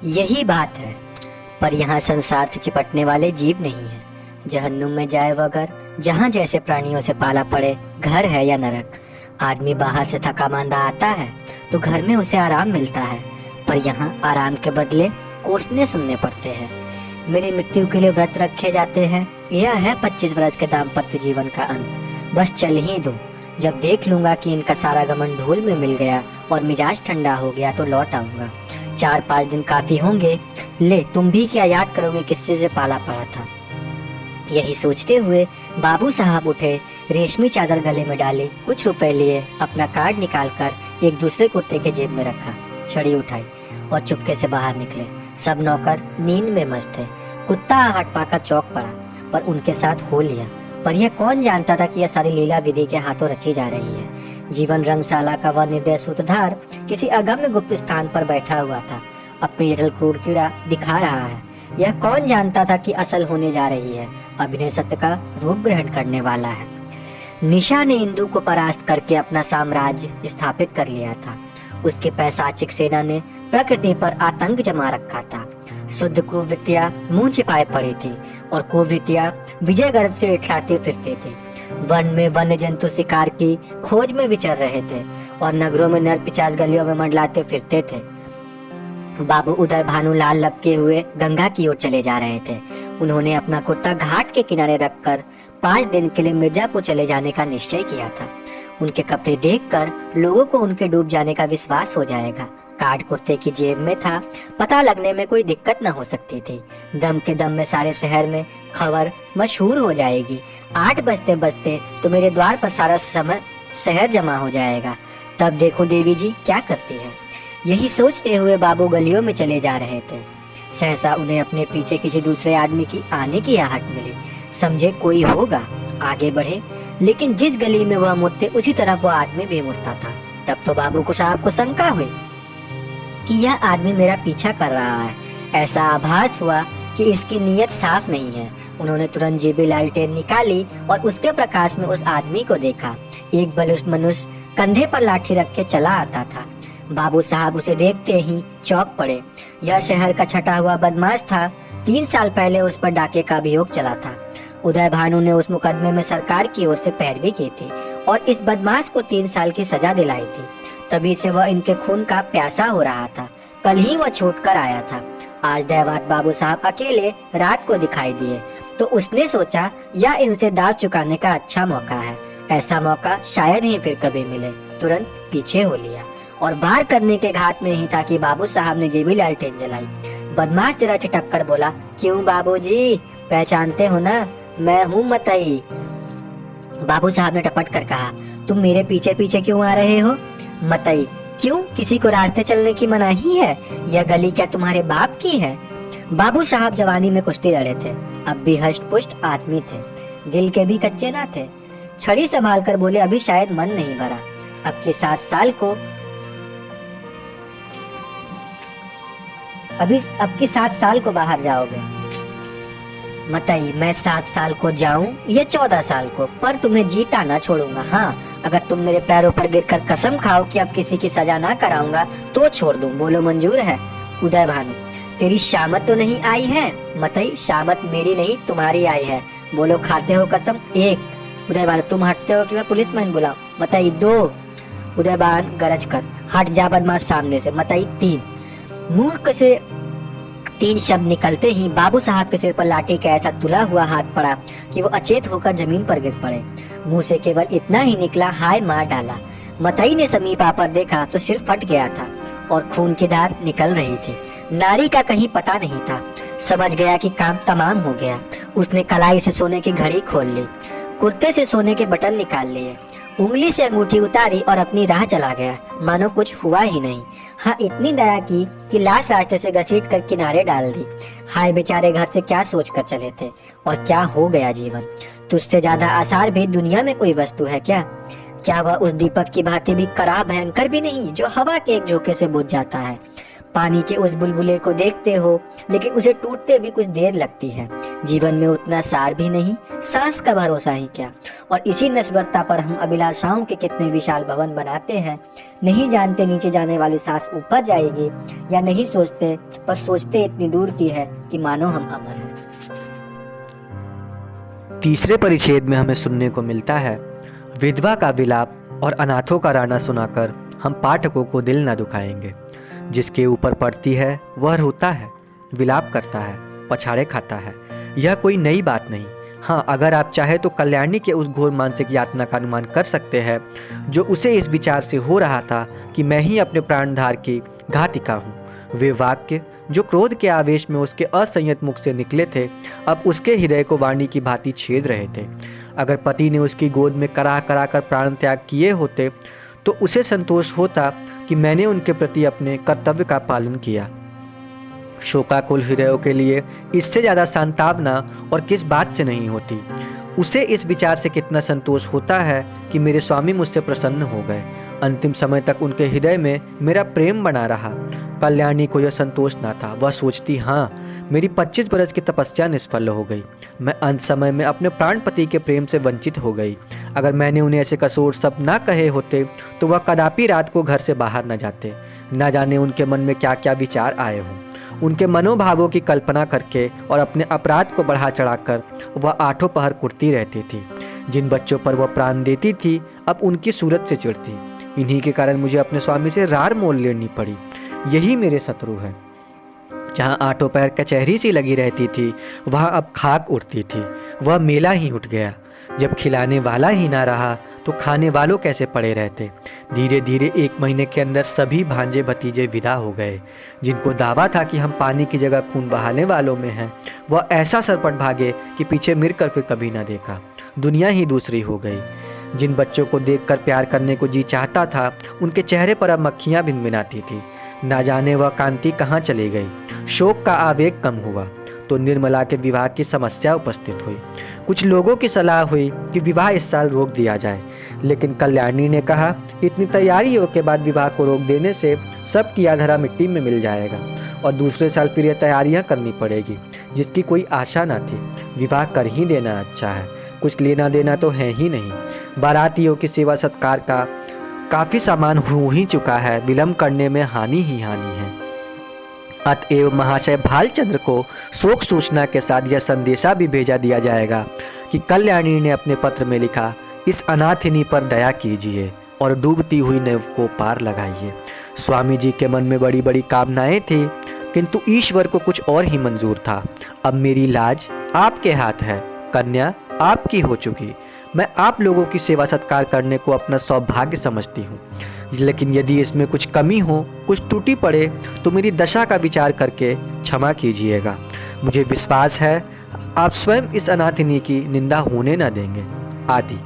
यही बात है, पर यहाँ संसार से चिपटने वाले जीव नहीं है। जहन्नुम में जाए वह घर जहाँ जैसे प्राणियों से पाला पड़े, घर है या नरक। आदमी बाहर से थका मांदा आता है तो घर में उसे आराम मिलता है, पर यहाँ आराम के बदले कोसने सुनने पड़ते हैं। मेरी मृत्यु के लिए व्रत रखे जाते हैं। यह है 25 वर्ष के दाम्पत्य जीवन का अंत। बस चल ही दूं। जब देख लूंगा कि इनका सारा घमंड धूल में मिल गया और मिजाज ठंडा हो गया तो लौट आऊंगा। 4-5 दिन काफी होंगे। ले, तुम भी क्या याद करोगे किससे से पाला पड़ा था। यही सोचते हुए बाबू साहब उठे, रेशमी चादर गले में डाली, कुछ रुपए लिए, अपना कार्ड निकालकर एक दूसरे कुर्ते के जेब में रखा, छड़ी उठाई और चुपके से बाहर निकले। सब नौकर नींद में मस्त थे। कुत्ता आहट पाकर चौंक पड़ा, पर उनके साथ हो लिया। पर यह कौन जानता था कि यह सारी लीला विधि के हाथों रची जा रही है। जीवन रंगशाला का वह निर्दय सूत्रधार किसी अगम्य गुप्त स्थान पर बैठा हुआ था, अपनी जटिल क्रूरता दिखा रहा है। यह कौन जानता था कि असल होने जा रही है, अभिनय सत्य का रूप ग्रहण करने वाला है। निशा ने इंदु को परास्त करके अपना साम्राज्य स्थापित कर लिया था। उसकी पैशाचिक सेना ने प्रकृति पर आतंक जमा रखा था। शुद्ध कुवृत्तियां मुंह छिपाए पड़ी थी और कुवृत्तियां विजय गर्व से इठलाती फिरती थी। वन में वन्य जंतु शिकार की खोज में विचर रहे थे और नगरों में नर पिचास गलियों में मंडलाते फिरते थे। बाबू उदय भानु लाल लपके हुए गंगा की ओर चले जा रहे थे। उन्होंने अपना कुर्ता घाट के किनारे रखकर 5 दिन के लिए मिर्जापुर चले जाने का निश्चय किया था। उनके कपड़े देखकर लोगों को उनके डूब जाने का विश्वास हो जाएगा। कार्ड कुर्ते की जेब में था, पता लगने में कोई दिक्कत न हो सकती थी। दम के दम में सारे शहर में खबर मशहूर हो जाएगी। 8 बजते बजते तो मेरे द्वार पर सारा समय शहर जमा हो जाएगा। तब देखो देवी जी क्या करती है। यही सोचते हुए बाबू गलियों में चले जा रहे थे। सहसा उन्हें अपने पीछे किसी दूसरे आदमी की आने की आहट मिली। समझे कोई होगा, आगे बढ़े, लेकिन जिस गली में वह मुड़ते उसी तरफ वह आदमी भी मुड़ता था। तब तो बाबू को साहब को शंका हुई कि यह आदमी मेरा पीछा कर रहा है। ऐसा आभास हुआ कि इसकी नीयत साफ नहीं है। उन्होंने तुरंत जेबी लालटेन निकाली और उसके प्रकाश में उस आदमी को देखा। एक बलिष्ठ मनुष्य कंधे पर लाठी रख के चला आता था। बाबू साहब उसे देखते ही चौंक पड़े। यह शहर का छटा हुआ बदमाश था। 3 साल पहले उस पर डाके का अभियोग चला था। उदय भानु ने उस मुकदमे में सरकार की ओर से पैरवी की थी और इस बदमाश को 3 साल की सजा दिलाई थी। तभी से वह इनके खून का प्यासा हो रहा था। कल ही वह छूट कर आया था। आज दैवात बाबू साहब अकेले रात को दिखाई दिए तो उसने सोचा यह इनसे दाव चुकाने का अच्छा मौका है। ऐसा मौका शायद ही फिर कभी मिले। तुरंत पीछे हो लिया और वार करने के घाट में ही था कि बाबू साहब ने जेबी लालटेन जलाई। बदमाश जरा ठिठक कर बोला, क्यों बाबूजी, पहचानते हो ना, मैं हूँ मतई। बाबू साहब ने टपट कर कहा, तुम मेरे पीछे पीछे क्यों आ रहे हो? मतई, क्यों, किसी को रास्ते चलने की मनाही है? यह गली क्या तुम्हारे बाप की है? बाबू साहब जवानी में कुश्ती लड़े थे, अब भी हष्ट पुष्ट आदमी थे, दिल के भी कच्चे ना थे। छड़ी संभाल कर बोले, अभी शायद मन नहीं भरा। अब के 7 साल को अब की 7 साल को बाहर जाओगे। मतई, मैं 7 साल को जाऊं या 14 साल को, पर तुम्हें जीता ना छोड़ूंगा। हाँ, अगर तुम मेरे पैरों पर गिरकर कसम खाओ कि अब किसी की सजा ना कराऊंगा तो छोड़ दूं। बोलो मंजूर है? उदय भानु, तेरी शामत तो नहीं आई है? मतई, शामत मेरी नहीं तुम्हारी आई है। बोलो, खाते हो कसम? 1। उदय भानु, तुम हटते हो कि मैं पुलिस मैन बुलाऊं? मतई, 2। उदय भानु गरज कर, हट जा बदमाश सामने से। मतई, 3। मुंह से 3 शब्द निकलते ही बाबू साहब के सिर पर लाठी का ऐसा तुला हुआ हाथ पड़ा कि वो अचेत होकर जमीन पर गिर पड़े। मुंह से केवल इतना ही निकला, हाय मार डाला। मतई ने समीप आकर देखा तो सिर फट गया था और खून की धार निकल रही थी। नारी का कहीं पता नहीं था। समझ गया कि काम तमाम हो गया। उसने कलाई से सोने की घड़ी खोल ली, कुर्ते से सोने के बटन निकाल लिए, उंगली से अंगूठी उतारी और अपनी राह चला गया, मानो कुछ हुआ ही नहीं। हाँ, इतनी दया की कि लाश रास्ते से घसीट कर किनारे डाल दी। हाय बेचारे, घर से क्या सोच कर चले थे और क्या हो गया जीवन। तुझसे ज्यादा आसार भी दुनिया में कोई वस्तु है क्या? क्या वह उस दीपक की भांति भी कराह भयंकर भी नहीं जो हवा के एक झोंके से बुझ जाता है? पानी के उस बुलबुले को देखते हो, लेकिन उसे टूटते भी कुछ देर लगती है। जीवन में उतना सार भी नहीं, सांस का भरोसा ही क्या। और इसी नस्बरता पर हम अभिलाषाओं के कितने विशाल भवन बनाते हैं। नहीं जानते नीचे जाने वाली सांस ऊपर जाएगी या नहीं सोचते, पर सोचते इतनी दूर की है कि मानो हम अमर हैं। तीसरे परिच्छेद में हमें सुनने को मिलता है, विधवा का विलाप और अनाथों का राना सुनाकर हम पाठकों को दिल न दुखाएंगे। जिसके ऊपर पड़ती है वह रोता है, विलाप करता है, पछाड़े खाता है। यह कोई नई बात नहीं। हाँ, अगर आप चाहे तो कल्याणी के उस घोर मानसिक यातना का अनुमान कर सकते हैं जो उसे इस विचार से हो रहा था कि मैं ही अपने प्राणधार की घातिका हूँ। वे वाक्य जो क्रोध के आवेश में उसके असंयत मुख से निकले थे, अब उसके हृदय को वाणी की भांति छेद रहे थे। अगर पति ने उसकी गोद में कराह करा कर प्राण त्याग किए होते तो उसे संतोष होता कि मैंने उनके प्रति अपने कर्तव्य का पालन किया। शोकाकुल हृदयों के लिए इससे ज़्यादा सांत्वना और किस बात से नहीं होती। उसे इस विचार से कितना संतोष होता है कि मेरे स्वामी मुझसे प्रसन्न हो गए। अंतिम समय तक उनके हृदय में मेरा प्रेम बना रहा। कल्याणी को यह संतोष ना था। वह सोचती, हाँ, मेरी 25 बरस की तपस्या निष्फल हो गई। मैं अंत समय में अपने प्राणपति के प्रेम से वंचित हो गई। अगर मैंने उन्हें ऐसे कठोर शब्द ना कहे होते तो वह कदापि रात को घर से बाहर न जाते। न जाने उनके मन में क्या क्या विचार आए हों। उनके मनोभावों की कल्पना करके और अपने अपराध को बढ़ा चढ़ाकर वह आठों पहर कुटती रहती थी। जिन बच्चों पर वह प्राण देती थी अब उनकी सूरत से चिढ़ती। इन्हीं के कारण मुझे अपने स्वामी से रार मोल लेनी पड़ी। यही मेरे शत्रु है। जहाँ आठों पैर कचहरी सी लगी रहती थी वहाँ अब खाक उड़ती थी। वह मेला ही उठ गया। जब खिलाने वाला ही ना रहा तो खाने वालों कैसे पड़े रहते। धीरे धीरे 1 महीने के अंदर सभी भांजे भतीजे विदा हो गए। जिनको दावा था कि हम पानी की जगह खून बहाने वालों में हैं, वह ऐसा सरपट भागे कि पीछे मिर कर फिर कभी ना देखा। दुनिया ही दूसरी हो गई। जिन बच्चों को देखकर प्यार करने को जी चाहता था उनके चेहरे पर अब मक्खियाँ भिनभिनाती थी। ना जाने वह कांति कहाँ चली गई। शोक का आवेग कम हुआ तो निर्मला के विवाह की समस्या उपस्थित हुई। कुछ लोगों की सलाह हुई कि विवाह इस साल रोक दिया जाए, लेकिन कल्याणी ने कहा इतनी तैयारियों के बाद विवाह को रोक देने से सब किया धरा मिट्टी में मिल जाएगा और दूसरे साल फिर ये तैयारियां करनी पड़ेगी जिसकी कोई आशा ना थी। विवाह कर ही देना अच्छा है, कुछ लेना देना तो है ही नहीं। बारातियों की सेवा सत्कार का काफ़ी सामान हो ही चुका है, विलम्ब करने में हानि ही हानि है। अतएव महाशय भालचंद्र को शोक सूचना के साथ यह संदेशा भी भेजा दिया जाएगा कि कल्याणी ने अपने पत्र में लिखा, इस अनाथिनी पर दया कीजिए और डूबती हुई नैव को पार लगाइए। स्वामी जी के मन में बड़ी बड़ी कामनाएं थी, किंतु ईश्वर को कुछ और ही मंजूर था। अब मेरी लाज आपके हाथ है, कन्या आपकी हो चुकी। मैं आप लोगों की सेवा सत्कार करने को अपना सौभाग्य समझती हूँ, लेकिन यदि इसमें कुछ कमी हो, कुछ त्रुटि पड़े तो मेरी दशा का विचार करके क्षमा कीजिएगा। मुझे विश्वास है आप स्वयं इस अनाथिनी की निंदा होने न देंगे। आदि।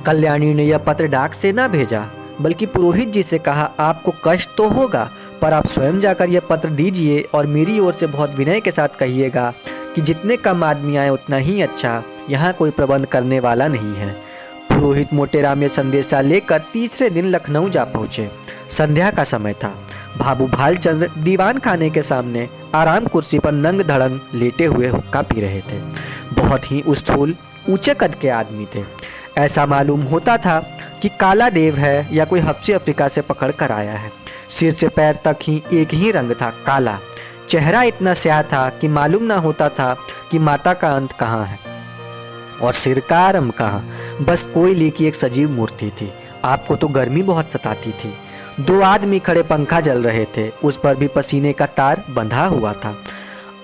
कल्याणी ने यह पत्र डाक से न भेजा, बल्कि पुरोहित जी से कहा, आपको कष्ट तो होगा पर आप स्वयं जाकर यह पत्र दीजिए और मेरी ओर से बहुत विनय के साथ कहिएगा कि जितने कम आदमी आए उतना ही अच्छा, यहाँ कोई प्रबंध करने वाला नहीं है। पुरोहित मोटेराम ये संदेशा लेकर तीसरे दिन लखनऊ जा पहुँचे। संध्या का समय था। भाबू भालचंद्र दीवान खाने के सामने आराम कुर्सी पर नंग धड़ंग लेटे हुए हुक्का पी रहे थे। बहुत ही स्थूल ऊंचे कद के आदमी थे। ऐसा मालूम होता था कि काला देव है या कोई हफ्सी अफ्रीका से पकड़ कर आया है। सिर से पैर तक ही एक ही रंग था, काला। चेहरा इतना स्याह था कि मालूम ना होता था कि माता का अंत कहाँ है और सिर का आरंभ कहाँ। बस कोयले की एक सजीव मूर्ति थी। आपको तो गर्मी बहुत सताती थी। 2 आदमी खड़े पंखा जल रहे थे, उस पर भी पसीने का तार बंधा हुआ था।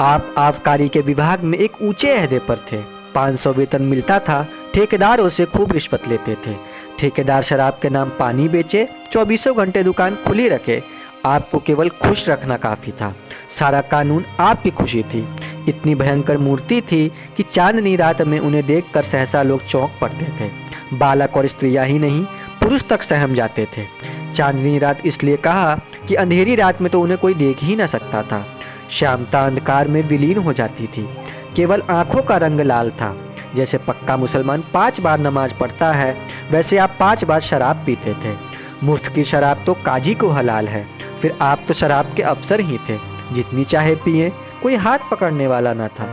आप आबकारी के विभाग में एक ऊंचे अहदे पर थे। 500 वेतन मिलता था। ठेकेदारों से खूब रिश्वत लेते थे। ठेकेदार शराब के नाम पानी बेचे, 24 घंटे दुकान खुली रखे। आपको केवल खुश रखना काफ़ी था। सारा कानून आपकी खुशी थी। इतनी भयंकर मूर्ति थी कि चांदनी रात में उन्हें देखकर सहसा लोग चौंक पड़ते थे। बालक और स्त्रियां ही नहीं, पुरुष तक सहम जाते थे। चांदनी रात इसलिए कहा कि अंधेरी रात में तो उन्हें कोई देख ही ना सकता था। श्यामता अंधकार में विलीन हो जाती थी। केवल आंखों का रंग लाल था। जैसे पक्का मुसलमान 5 बार नमाज पढ़ता है, वैसे आप 5 बार शराब पीते थे। मुफ्त की शराब तो काजी को हलाल है। फिर आप तो शराब के अफसर ही थे, जितनी चाहे पिए, कोई हाथ पकड़ने वाला ना था।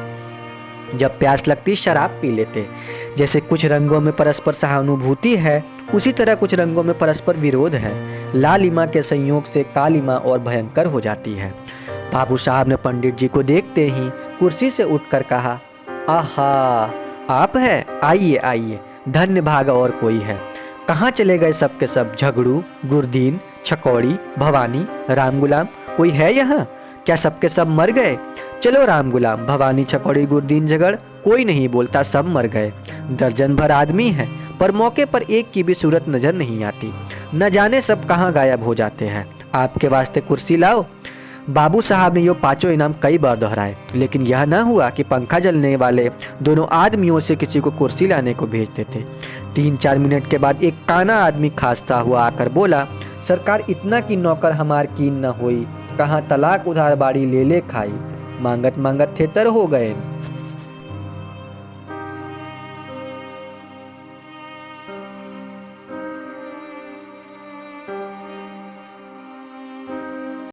जब प्यास लगती शराब पी लेते। जैसे कुछ रंगों में परस्पर सहानुभूति है, उसी तरह कुछ रंगों में परस्पर विरोध है। लालिमा के संयोग से कालिमा और भयंकर हो जाती है। बाबू साहब ने पंडित जी को देखते ही कुर्सी से उठकर कहा, आहा, आप है, आइए आइए, धन्य भाग और कोई है। कहाँ चले गए सब के सब? झगड़ू, गुरदीन, छकौड़ी, भवानी, राम गुलाम, कोई है यहाँ? क्या सबके सब मर गए? चलो राम गुलाम, भवानी, छकौड़ी, गुरदीन, झगड़, कोई नहीं बोलता, सब मर गए। दर्जन भर आदमी है, पर मौके पर एक की भी सूरत नजर नहीं आती। न जाने सब कहाँ गायब हो जाते हैं। आपके वास्ते कुर्सी लाओ। बाबू साहब ने ये पांचों इनाम कई बार दोहराए, लेकिन यह न हुआ कि पंखा जलने वाले दोनों आदमियों से किसी को कुर्सी लाने को भेजते थे। 3-4 मिनट के बाद एक काना आदमी खांसता हुआ आकर बोला, सरकार, इतना की नौकर हमार कीन न होई, कहाँ तलाक उधार बाड़ी ले ले खाई, मांगत मांगत थेतर हो गए।